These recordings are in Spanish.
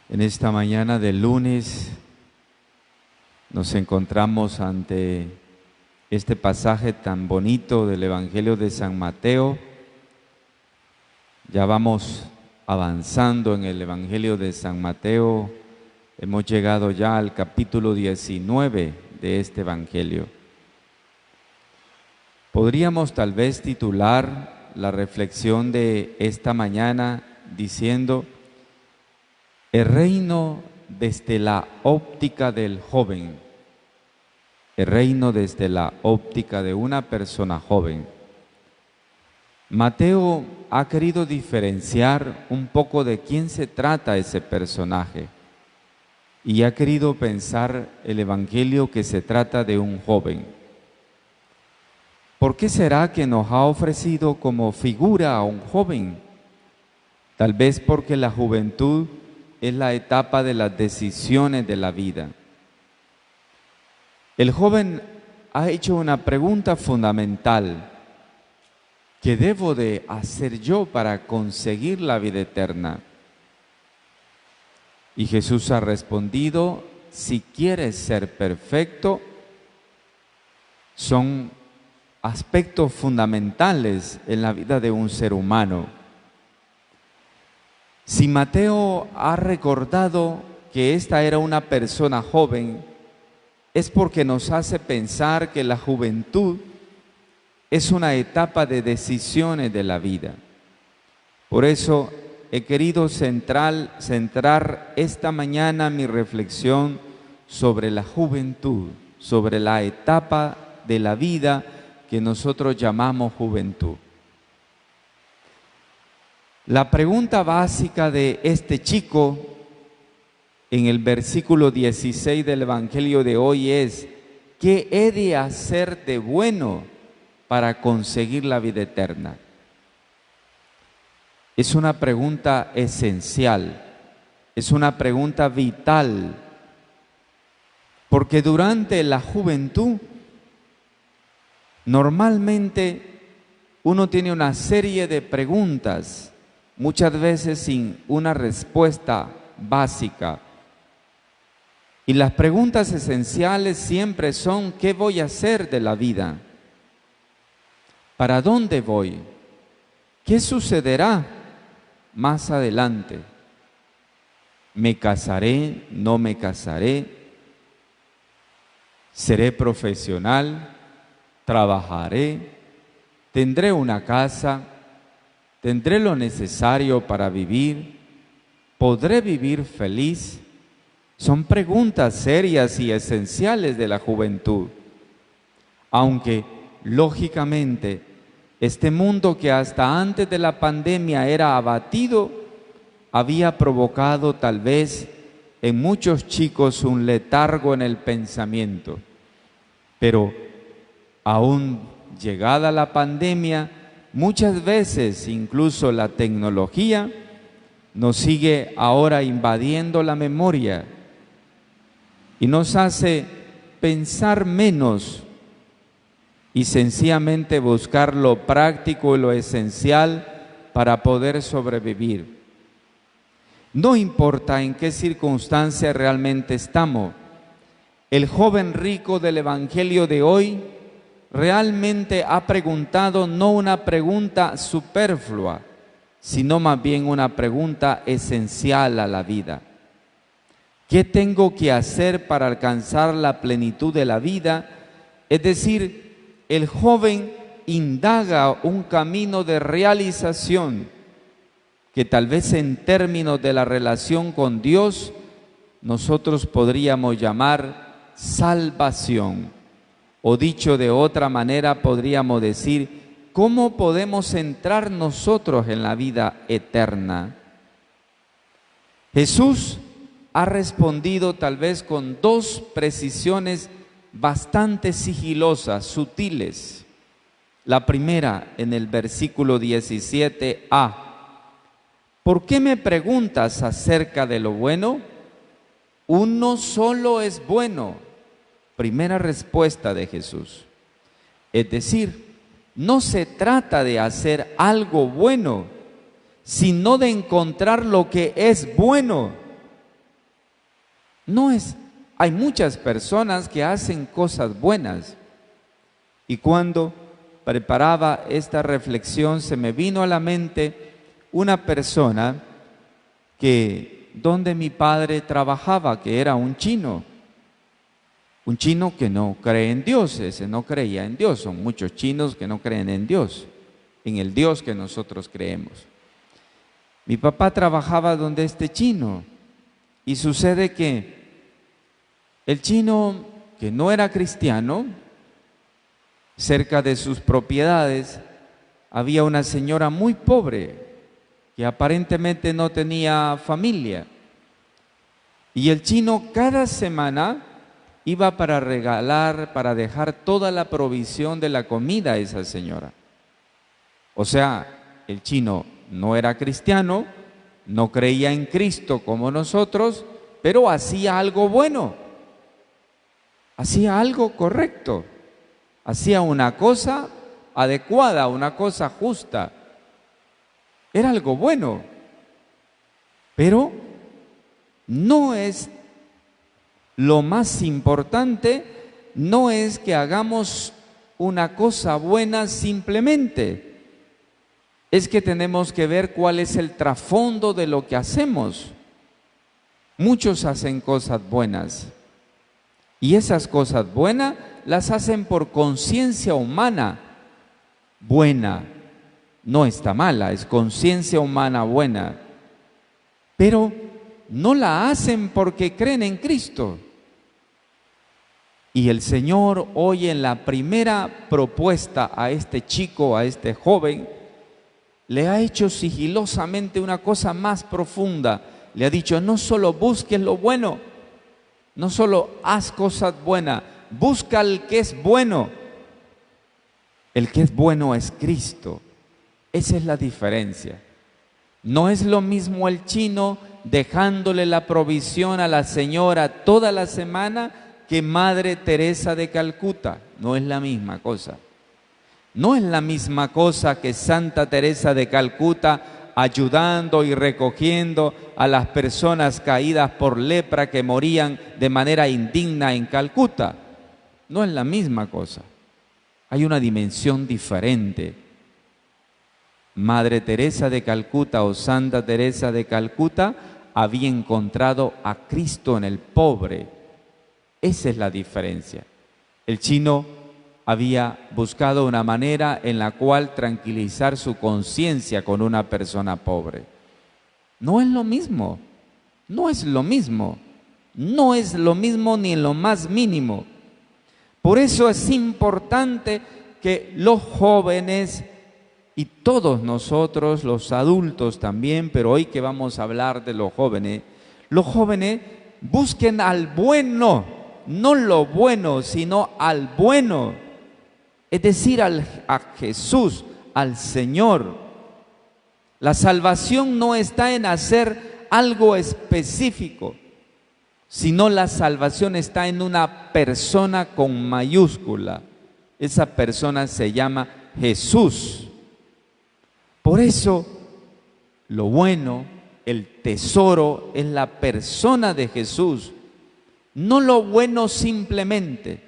En esta mañana del lunes nos encontramos ante este pasaje tan bonito del Evangelio de San Mateo. Ya vamos avanzando en el Evangelio de San Mateo. Hemos llegado ya al capítulo 19 de este Evangelio. Podríamos tal vez titular la reflexión de esta mañana diciendo: el reino desde la óptica del joven. El reino desde la óptica de una persona joven. Mateo ha querido diferenciar un poco de quién se trata ese personaje y ha querido pensar el Evangelio que se trata de un joven. ¿Por qué será que nos ha ofrecido como figura a un joven? Tal vez porque la juventud es la etapa de las decisiones de la vida. El joven ha hecho una pregunta fundamental: ¿qué debo de hacer yo para conseguir la vida eterna? Y Jesús ha respondido: si quieres ser perfecto, son aspectos fundamentales en la vida de un ser humano. Si Mateo ha recordado que esta era una persona joven, es porque nos hace pensar que la juventud es una etapa de decisiones de la vida. Por eso he querido centrar esta mañana mi reflexión sobre la juventud, sobre la etapa de la vida que nosotros llamamos juventud. La pregunta básica de este chico en el versículo 16 del Evangelio de hoy es: ¿qué he de hacer de bueno para conseguir la vida eterna? Es una pregunta esencial, es una pregunta vital, porque durante la juventud normalmente uno tiene una serie de preguntas, muchas veces sin una respuesta básica. Y las preguntas esenciales siempre son: ¿qué voy a hacer de la vida? ¿Para dónde voy? ¿Qué sucederá más adelante? ¿Me casaré? ¿No me casaré? ¿Seré profesional? ¿Trabajaré? ¿Tendré una casa? ¿Tendré lo necesario para vivir? ¿Podré vivir feliz? Son preguntas serias y esenciales de la juventud. Aunque, lógicamente, este mundo que hasta antes de la pandemia era abatido, había provocado tal vez en muchos chicos un letargo en el pensamiento. Pero, aún llegada la pandemia, muchas veces incluso la tecnología nos sigue ahora invadiendo la memoria y nos hace pensar menos y sencillamente buscar lo práctico y lo esencial para poder sobrevivir. No importa en qué circunstancia realmente estamos, el joven rico del Evangelio de hoy realmente ha preguntado no una pregunta superflua, sino más bien una pregunta esencial a la vida. ¿Qué tengo que hacer para alcanzar la plenitud de la vida? Es decir, el joven indaga un camino de realización que tal vez en términos de la relación con Dios nosotros podríamos llamar salvación. O dicho de otra manera, podríamos decir: ¿cómo podemos entrar nosotros en la vida eterna? Jesús ha respondido tal vez con dos precisiones bastante sigilosas, sutiles. La primera, en el versículo 17a: ¿por qué me preguntas acerca de lo bueno? Uno solo es bueno. Primera respuesta de Jesús. Es decir, no se trata de hacer algo bueno, sino de encontrar lo que es bueno. No es, hay muchas personas que hacen cosas buenas. Y cuando preparaba esta reflexión se me vino a la mente una persona que donde mi padre trabajaba, que era un chino que no cree en Dios, ese no creía en Dios. Son muchos chinos que no creen en Dios, en el Dios que nosotros creemos. Mi papá trabajaba donde este chino y sucede que el chino, que no era cristiano, cerca de sus propiedades había una señora muy pobre que aparentemente no tenía familia. Y el chino cada semana iba para regalar, para dejar toda la provisión de la comida a esa señora. O sea, el chino no era cristiano, no creía en Cristo como nosotros, pero hacía algo bueno, hacía algo correcto, hacía una cosa adecuada, una cosa justa. Era algo bueno, pero no es lo más importante, no es que hagamos una cosa buena simplemente. Es que tenemos que ver cuál es el trasfondo de lo que hacemos. Muchos hacen cosas buenas y esas cosas buenas las hacen por conciencia humana buena. No está mala, es conciencia humana buena, pero no la hacen porque creen en Cristo. Y el Señor hoy en la primera propuesta a este chico, a este joven, le ha hecho sigilosamente una cosa más profunda. Le ha dicho, no solo busques lo bueno, no solo haz cosas buenas, busca el que es bueno. El que es bueno es Cristo. Esa es la diferencia. No es lo mismo el chino dejándole la provisión a la señora toda la semana que Madre Teresa de Calcuta. No es la misma cosa. No es la misma cosa que Santa Teresa de Calcuta ayudando y recogiendo a las personas caídas por lepra que morían de manera indigna en Calcuta. No es la misma cosa. Hay una dimensión diferente. Madre Teresa de Calcuta o Santa Teresa de Calcuta había encontrado a Cristo en el pobre. Esa es la diferencia. El chino había buscado una manera en la cual tranquilizar su conciencia con una persona pobre. No es lo mismo, no es lo mismo, no es lo mismo ni en lo más mínimo. Por eso es importante que los jóvenes y todos nosotros, los adultos también, pero hoy que vamos a hablar de los jóvenes busquen al bueno, no lo bueno, sino al bueno, es decir, a Jesús, al Señor. La salvación no está en hacer algo específico, sino la salvación está en una persona con mayúscula. Esa persona se llama Jesús. Por eso, lo bueno, el tesoro, es la persona de Jesús. No lo bueno simplemente,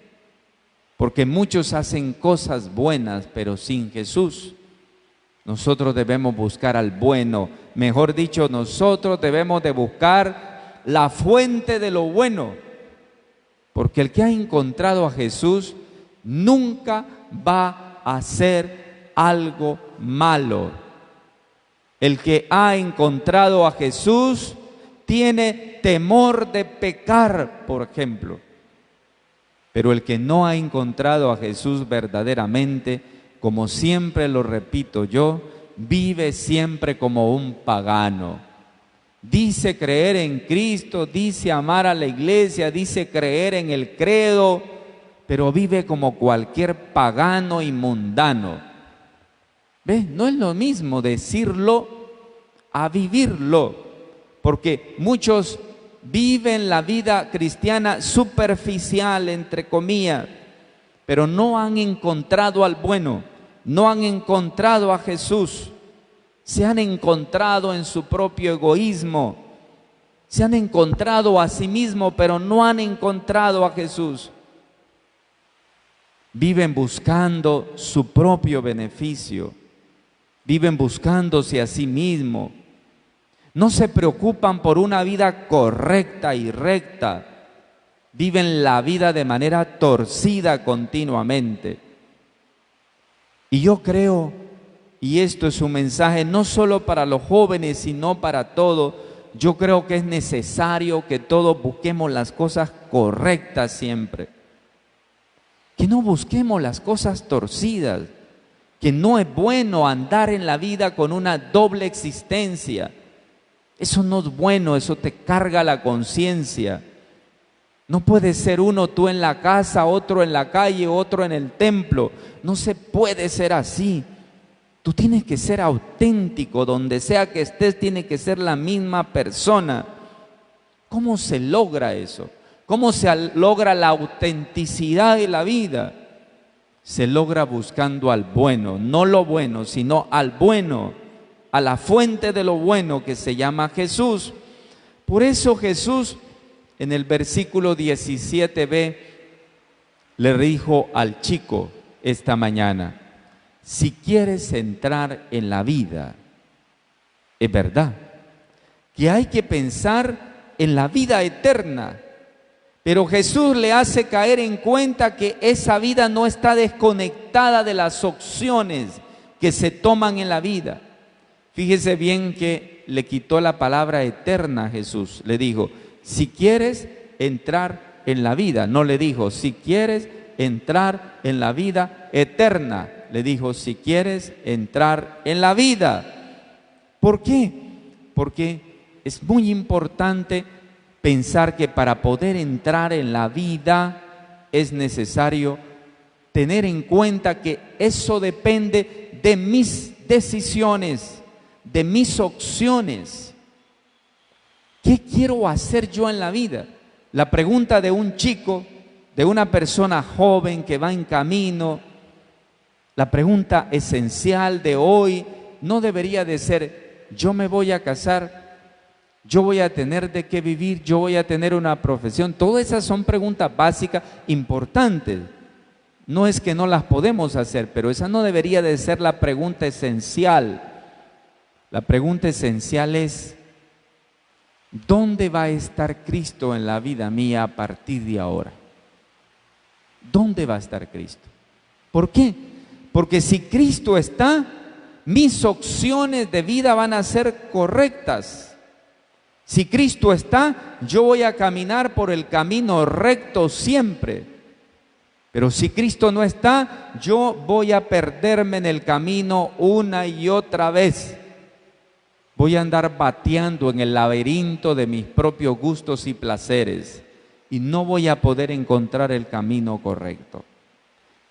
porque muchos hacen cosas buenas, pero sin Jesús. Nosotros debemos buscar al bueno. Mejor dicho, nosotros debemos de buscar la fuente de lo bueno. Porque el que ha encontrado a Jesús nunca va a hacer algo malo. El que ha encontrado a Jesús tiene temor de pecar, por ejemplo. Pero el que no ha encontrado a Jesús verdaderamente, como siempre lo repito yo, vive siempre como un pagano. Dice creer en Cristo, dice amar a la iglesia, dice creer en el credo, pero vive como cualquier pagano y mundano. ¿Ves? No es lo mismo decirlo a vivirlo, porque muchos viven la vida cristiana superficial, entre comillas, pero no han encontrado al bueno, no han encontrado a Jesús, se han encontrado en su propio egoísmo, Se han encontrado a sí mismos, pero no han encontrado a Jesús. Viven buscando su propio beneficio. Viven buscándose a sí mismos. No se preocupan por una vida correcta y recta. Viven la vida de manera torcida continuamente. Y yo creo, y esto es un mensaje no solo para los jóvenes, sino para todos, yo creo que es necesario que todos busquemos las cosas correctas siempre. Que no busquemos las cosas torcidas. Que no es bueno andar en la vida con una doble existencia. Eso no es bueno, eso te carga la conciencia. No puede ser uno tú en la casa, otro en la calle, otro en el templo. No se puede ser así. Tú tienes que ser auténtico, donde sea que estés, tiene que ser la misma persona. ¿Cómo se logra eso? ¿Cómo se logra la autenticidad de la vida? Se logra buscando al bueno, no lo bueno, sino al bueno, a la fuente de lo bueno que se llama Jesús. Por eso Jesús en el versículo 17b le dijo al chico esta mañana: si quieres entrar en la vida, es verdad que hay que pensar en la vida eterna, pero Jesús le hace caer en cuenta que esa vida no está desconectada de las opciones que se toman en la vida. Fíjese bien que le quitó la palabra eterna a Jesús. Le dijo, si quieres entrar en la vida. No le dijo, si quieres entrar en la vida eterna. Le dijo, si quieres entrar en la vida. ¿Por qué? Porque es muy importante pensar que para poder entrar en la vida es necesario tener en cuenta que eso depende de mis decisiones, de mis opciones. ¿Qué quiero hacer yo en la vida? La pregunta de un chico, de una persona joven que va en camino, la pregunta esencial de hoy no debería de ser, yo me voy a casar, yo voy a tener de qué vivir, yo voy a tener una profesión. Todas esas son preguntas básicas, importantes. No es que no las podemos hacer, pero esa no debería de ser la pregunta esencial. La pregunta esencial es, ¿dónde va a estar Cristo en la vida mía a partir de ahora? ¿Dónde va a estar Cristo? ¿Por qué? Porque si Cristo está, mis opciones de vida van a ser correctas. Si Cristo está, yo voy a caminar por el camino recto siempre. Pero si Cristo no está, yo voy a perderme en el camino una y otra vez. Voy a andar bateando en el laberinto de mis propios gustos y placeres y no voy a poder encontrar el camino correcto.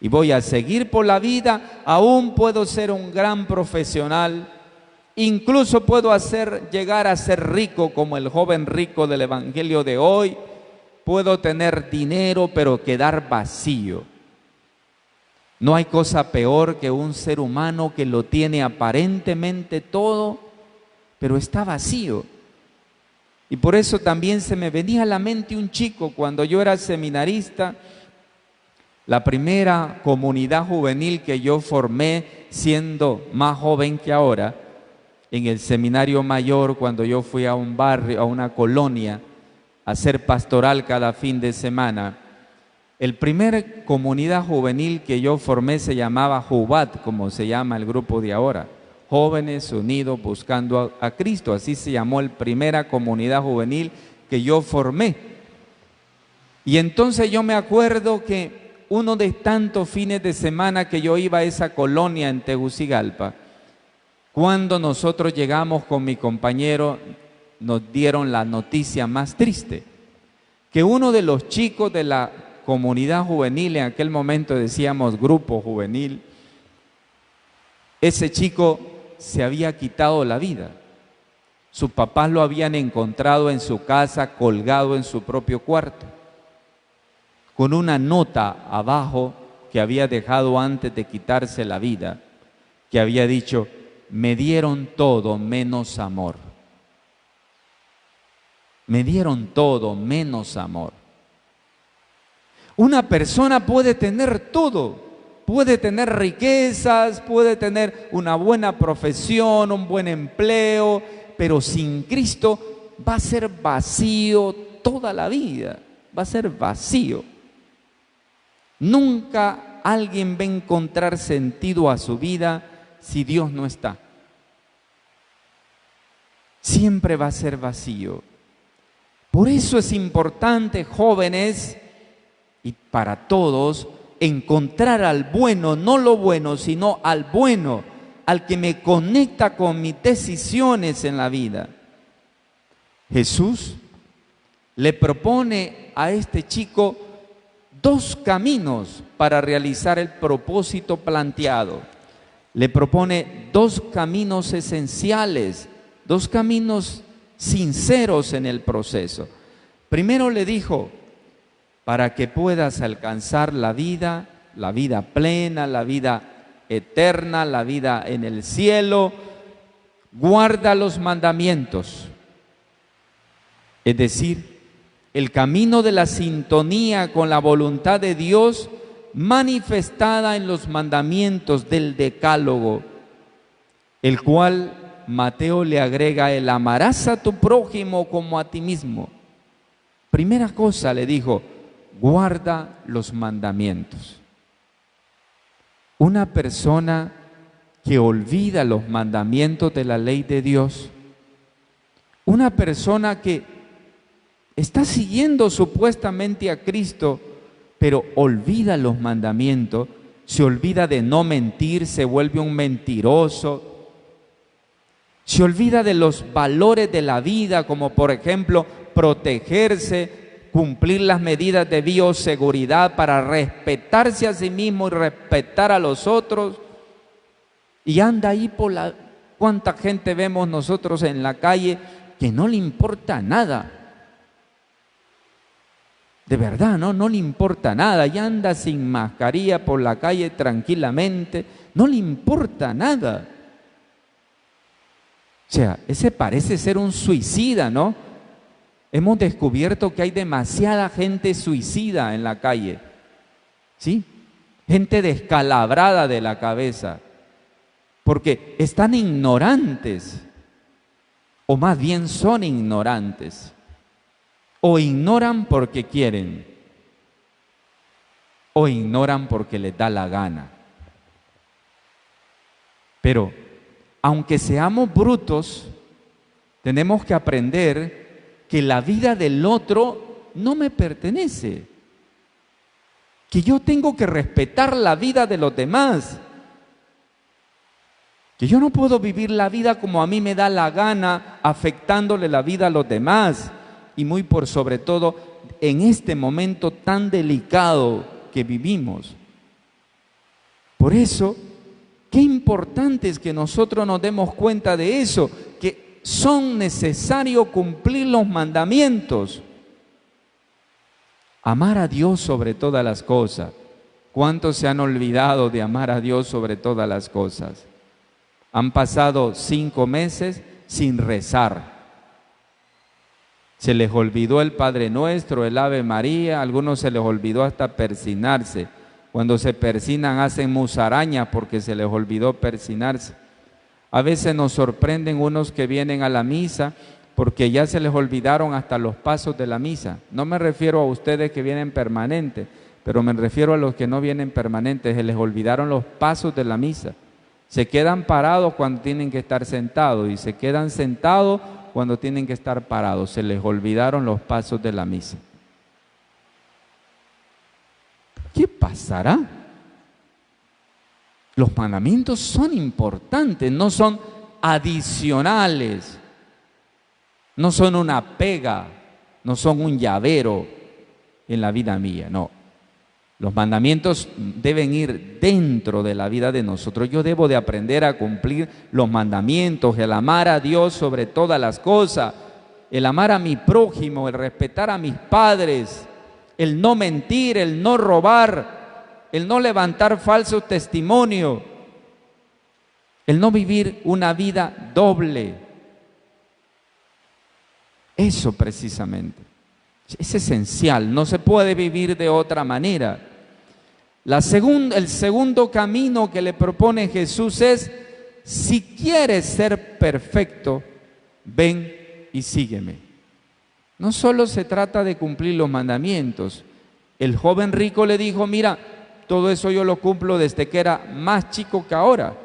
Y voy a seguir por la vida, aún puedo ser un gran profesional, incluso puedo llegar a ser rico como el joven rico del Evangelio de hoy, puedo tener dinero pero quedar vacío. No hay cosa peor que un ser humano que lo tiene aparentemente todo, pero está vacío. Y por eso también se me venía a la mente un chico cuando yo era seminarista. La primera comunidad juvenil que yo formé siendo más joven que ahora, en el seminario mayor, cuando yo fui a un barrio, a una colonia, a hacer pastoral cada fin de semana. El primer comunidad juvenil que yo formé se llamaba Jubat, como se llama el grupo de ahora. Jóvenes Unidos Buscando a Cristo, así se llamó la primera comunidad juvenil que yo formé. Y entonces yo me acuerdo que uno de tantos fines de semana que yo iba a esa colonia en Tegucigalpa, cuando nosotros llegamos con mi compañero, nos dieron la noticia más triste, que uno de los chicos de la comunidad juvenil, en aquel momento decíamos grupo juvenil, ese chico se había quitado la vida. Sus papás lo habían encontrado en su casa, colgado en su propio cuarto, con una nota abajo que había dejado antes de quitarse la vida, que había dicho, me dieron todo menos amor. Me dieron todo menos amor. Una persona puede tener todo, puede tener riquezas, puede tener una buena profesión, un buen empleo, pero sin Cristo va a ser vacío toda la vida, va a ser vacío. Nunca alguien va a encontrar sentido a su vida si Dios no está. Siempre va a ser vacío. Por eso es importante, jóvenes, y para todos, encontrar al bueno, no lo bueno, sino al bueno, al que me conecta con mis decisiones en la vida. Jesús le propone a este chico dos caminos para realizar el propósito planteado. Le propone dos caminos esenciales, dos caminos sinceros en el proceso. Primero le dijo, para que puedas alcanzar la vida plena, la vida eterna, la vida en el cielo, guarda los mandamientos. Es decir, el camino de la sintonía con la voluntad de Dios manifestada en los mandamientos del Decálogo, el cual Mateo le agrega: el amarás a tu prójimo como a ti mismo. Primera cosa le dijo, guarda los mandamientos. Una persona que olvida los mandamientos de la ley de Dios, una persona que está siguiendo supuestamente a Cristo, pero olvida los mandamientos, se olvida de no mentir, se vuelve un mentiroso, se olvida de los valores de la vida, como por ejemplo protegerse, cumplir las medidas de bioseguridad para respetarse a sí mismo y respetar a los otros, y anda ahí por la... ¿Cuánta gente vemos nosotros en la calle que no le importa nada? De verdad, no le importa nada, y anda sin mascarilla por la calle tranquilamente, no le importa nada. O sea, ese parece ser un suicida, ¿no? Hemos descubierto que hay demasiada gente suicida en la calle, ¿sí? Gente descalabrada de la cabeza, porque están ignorantes, o más bien son ignorantes, o ignoran porque quieren, o ignoran porque les da la gana. Pero, aunque seamos brutos, tenemos que aprender que la vida del otro no me pertenece, que yo tengo que respetar la vida de los demás, que yo no puedo vivir la vida como a mí me da la gana, afectándole la vida a los demás, y muy por sobre todo en este momento tan delicado que vivimos. Por eso, qué importante es que nosotros nos demos cuenta de eso, que son necesarios cumplir los mandamientos. Amar a Dios sobre todas las cosas. ¿Cuántos se han olvidado de amar a Dios sobre todas las cosas? Han pasado 5 meses sin rezar. Se les olvidó el Padre Nuestro, el Ave María, a algunos se les olvidó hasta persinarse. Cuando se persinan hacen musarañas porque se les olvidó persinarse. A veces nos sorprenden unos que vienen a la misa porque ya se les olvidaron hasta los pasos de la misa. No me refiero a ustedes que vienen permanentes, pero me refiero a los que no vienen permanentes, se les olvidaron los pasos de la misa. Se quedan parados cuando tienen que estar sentados y se quedan sentados cuando tienen que estar parados. Se les olvidaron los pasos de la misa. ¿Qué pasará? Los mandamientos son importantes, no son adicionales, no son una pega, no son un llavero en la vida mía, no. Los mandamientos deben ir dentro de la vida de nosotros. Yo debo de aprender a cumplir los mandamientos, el amar a Dios sobre todas las cosas, el amar a mi prójimo, el respetar a mis padres, el no mentir, el no robar, el no levantar falsos testimonios, el no vivir una vida doble. Eso precisamente. Es esencial, no se puede vivir de otra manera. El segundo camino que le propone Jesús es: si quieres ser perfecto, ven y sígueme. No solo se trata de cumplir los mandamientos. El joven rico le dijo: mira, todo eso yo lo cumplo desde que era más chico que ahora.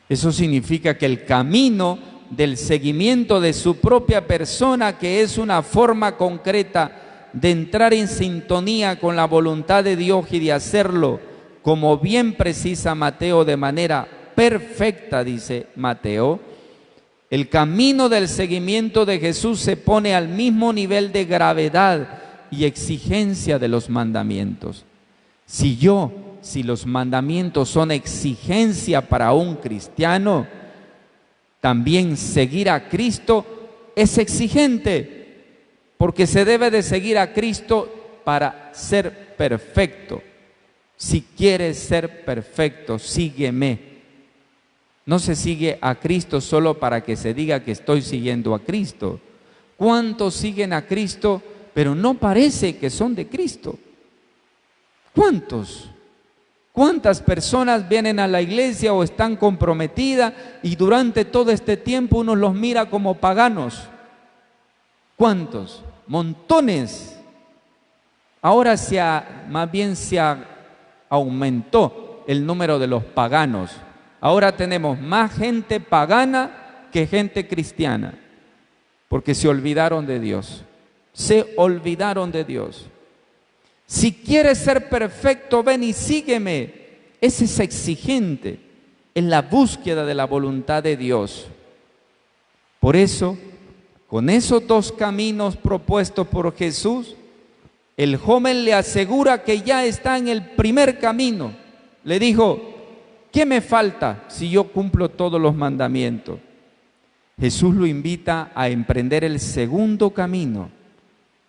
Eso significa que el camino del seguimiento de su propia persona, que es una forma concreta de entrar en sintonía con la voluntad de Dios y de hacerlo, como bien precisa Mateo, de manera perfecta, dice Mateo, el camino del seguimiento de Jesús se pone al mismo nivel de gravedad y exigencia de los mandamientos. Si los mandamientos son exigencia para un cristiano, también seguir a Cristo es exigente, porque se debe de seguir a Cristo para ser perfecto. Si quieres ser perfecto, sígueme. No se sigue a Cristo solo para que se diga que estoy siguiendo a Cristo. ¿Cuántos siguen a Cristo, pero no parece que son de Cristo? ¿Cuántos? ¿Cuántas personas vienen a la iglesia o están comprometidas y durante todo este tiempo uno los mira como paganos? ¿Cuántos? Montones. Ahora más bien se aumentó el número de los paganos. Ahora tenemos más gente pagana que gente cristiana, porque se olvidaron de Dios. Se olvidaron de Dios. Si quieres ser perfecto, ven y sígueme. Ese es exigente en la búsqueda de la voluntad de Dios. Por eso, con esos dos caminos propuestos por Jesús, el joven le asegura que ya está en el primer camino. Le dijo: ¿qué me falta si yo cumplo todos los mandamientos? Jesús lo invita a emprender el segundo camino,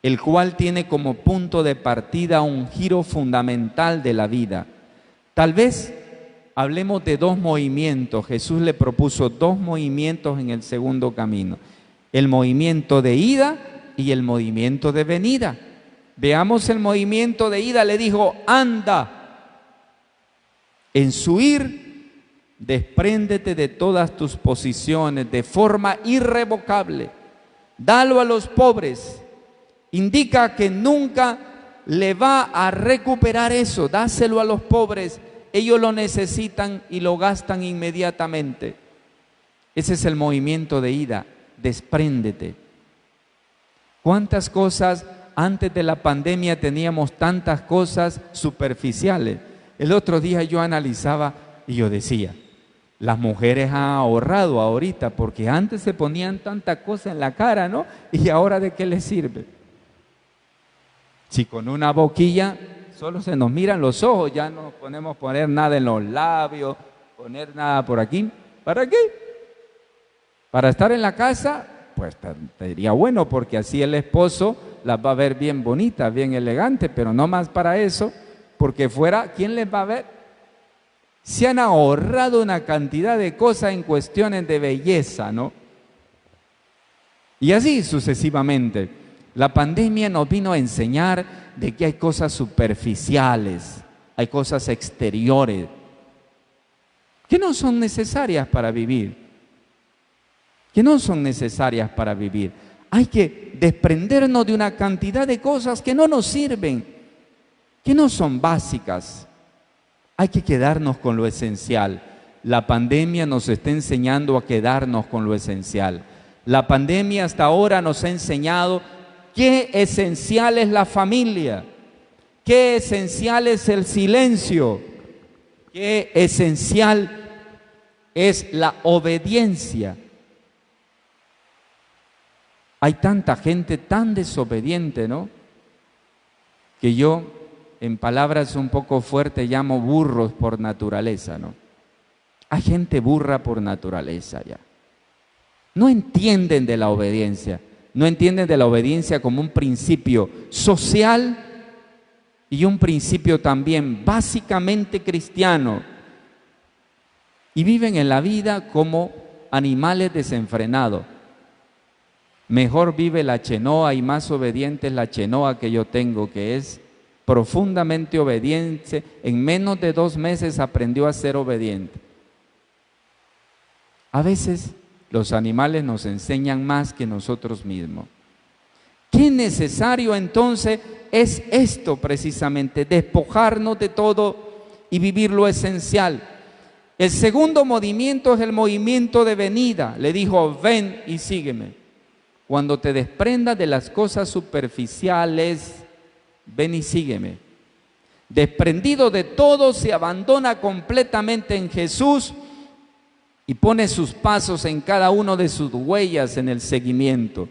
el cual tiene como punto de partida un giro fundamental de la vida. Tal vez hablemos de dos movimientos. Jesús le propuso dos movimientos en el segundo camino: el movimiento de ida y el movimiento de venida. Veamos el movimiento de ida. Le dijo: anda. En su ir, despréndete de todas tus posiciones de forma irrevocable. Dalo a los pobres. Indica que nunca le va a recuperar eso. Dáselo a los pobres. Ellos lo necesitan y lo gastan inmediatamente. Ese es el movimiento de ida. Despréndete. ¿Cuántas cosas antes de la pandemia teníamos? Tantas cosas superficiales. El otro día yo analizaba y yo decía: las mujeres han ahorrado ahorita, porque antes se ponían tanta cosa en la cara, ¿no? Y ahora, ¿de qué les sirve? Si con una boquilla solo se nos miran los ojos, ya no podemos poner nada en los labios, poner nada por aquí. ¿Para qué? Para estar en la casa, pues sería bueno, porque así el esposo las va a ver bien bonitas, bien elegantes, pero no más para eso, porque fuera, ¿quién les va a ver? Se han ahorrado una cantidad de cosas en cuestiones de belleza, ¿no? Y así sucesivamente. La pandemia nos vino a enseñar de que hay cosas superficiales, hay cosas exteriores, que no son necesarias para vivir. Que no son necesarias para vivir. Hay que desprendernos de una cantidad de cosas que no nos sirven, que no son básicas. Hay que quedarnos con lo esencial. La pandemia nos está enseñando a quedarnos con lo esencial. La pandemia hasta ahora nos ha enseñado qué esencial es la familia, qué esencial es el silencio, qué esencial es la obediencia. Hay tanta gente tan desobediente, ¿no? Que yo, en palabras un poco fuertes, llamo burros por naturaleza, ¿no? Hay gente burra por naturaleza ya. No entienden de la obediencia. No entienden de la obediencia como un principio social y un principio también básicamente cristiano. Y viven en la vida como animales desenfrenados. Mejor vive la chenoa y más obediente es la chenoa que yo tengo, que es profundamente obediente. En menos de 2 meses aprendió a ser obediente. A veces los animales nos enseñan más que nosotros mismos. Qué necesario entonces es esto precisamente, despojarnos de todo y vivir lo esencial. El segundo movimiento es el movimiento de venida. Le dijo, ven y sígueme. Cuando te desprendas de las cosas superficiales, ven y sígueme. Desprendido de todo, se abandona completamente en Jesús y pone sus pasos en cada uno de sus huellas en el seguimiento.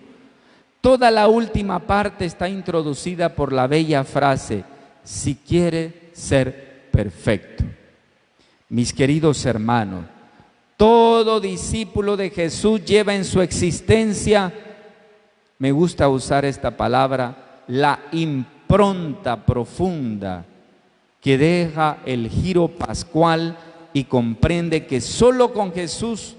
Toda la última parte está introducida por la bella frase, si quiere ser perfecto. Mis queridos hermanos, todo discípulo de Jesús lleva en su existencia, me gusta usar esta palabra, la impronta profunda que deja el giro pascual y comprende que solo con Jesús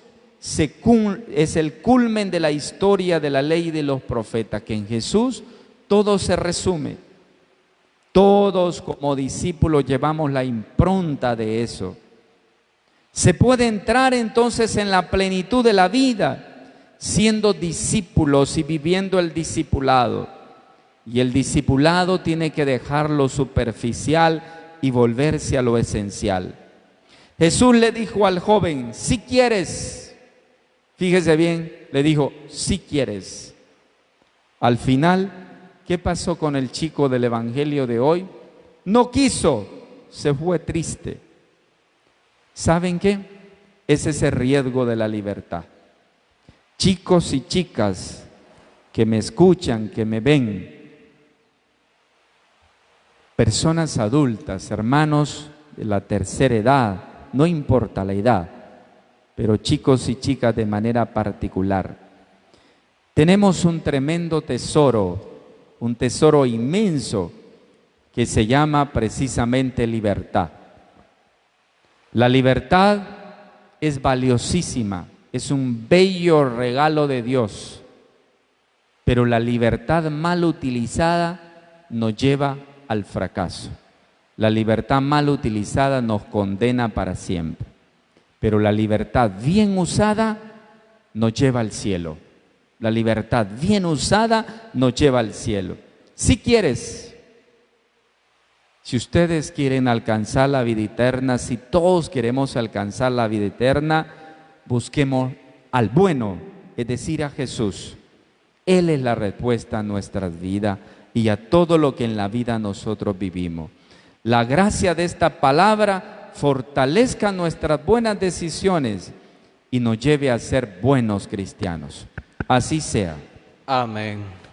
es el culmen de la historia de la ley y de los profetas, que en Jesús todo se resume. Todos como discípulos llevamos la impronta de eso. Se puede entrar entonces en la plenitud de la vida siendo discípulos y viviendo el discipulado. Y el discipulado tiene que dejar lo superficial y volverse a lo esencial. Jesús le dijo al joven, si quieres, fíjese bien, le dijo, si quieres. Al final, ¿qué pasó con el chico del evangelio de hoy? No quiso, se fue triste. ¿Saben qué? Ese es el riesgo de la libertad. Chicos y chicas que me escuchan, que me ven, personas adultas, hermanos de la tercera edad, no importa la edad, pero chicos y chicas de manera particular. Tenemos un tremendo tesoro, un tesoro inmenso que se llama precisamente libertad. La libertad es valiosísima, es un bello regalo de Dios, pero la libertad mal utilizada nos lleva al fracaso. La libertad mal utilizada nos condena para siempre, pero la libertad bien usada nos lleva al cielo. La libertad bien usada nos lleva al cielo. Si quieres, si ustedes quieren alcanzar la vida eterna, si todos queremos alcanzar la vida eterna, busquemos al bueno, es decir, a Jesús. Él es la respuesta a nuestras vidas y a todo lo que en la vida nosotros vivimos. La gracia de esta palabra fortalezca nuestras buenas decisiones y nos lleve a ser buenos cristianos. Así sea. Amén.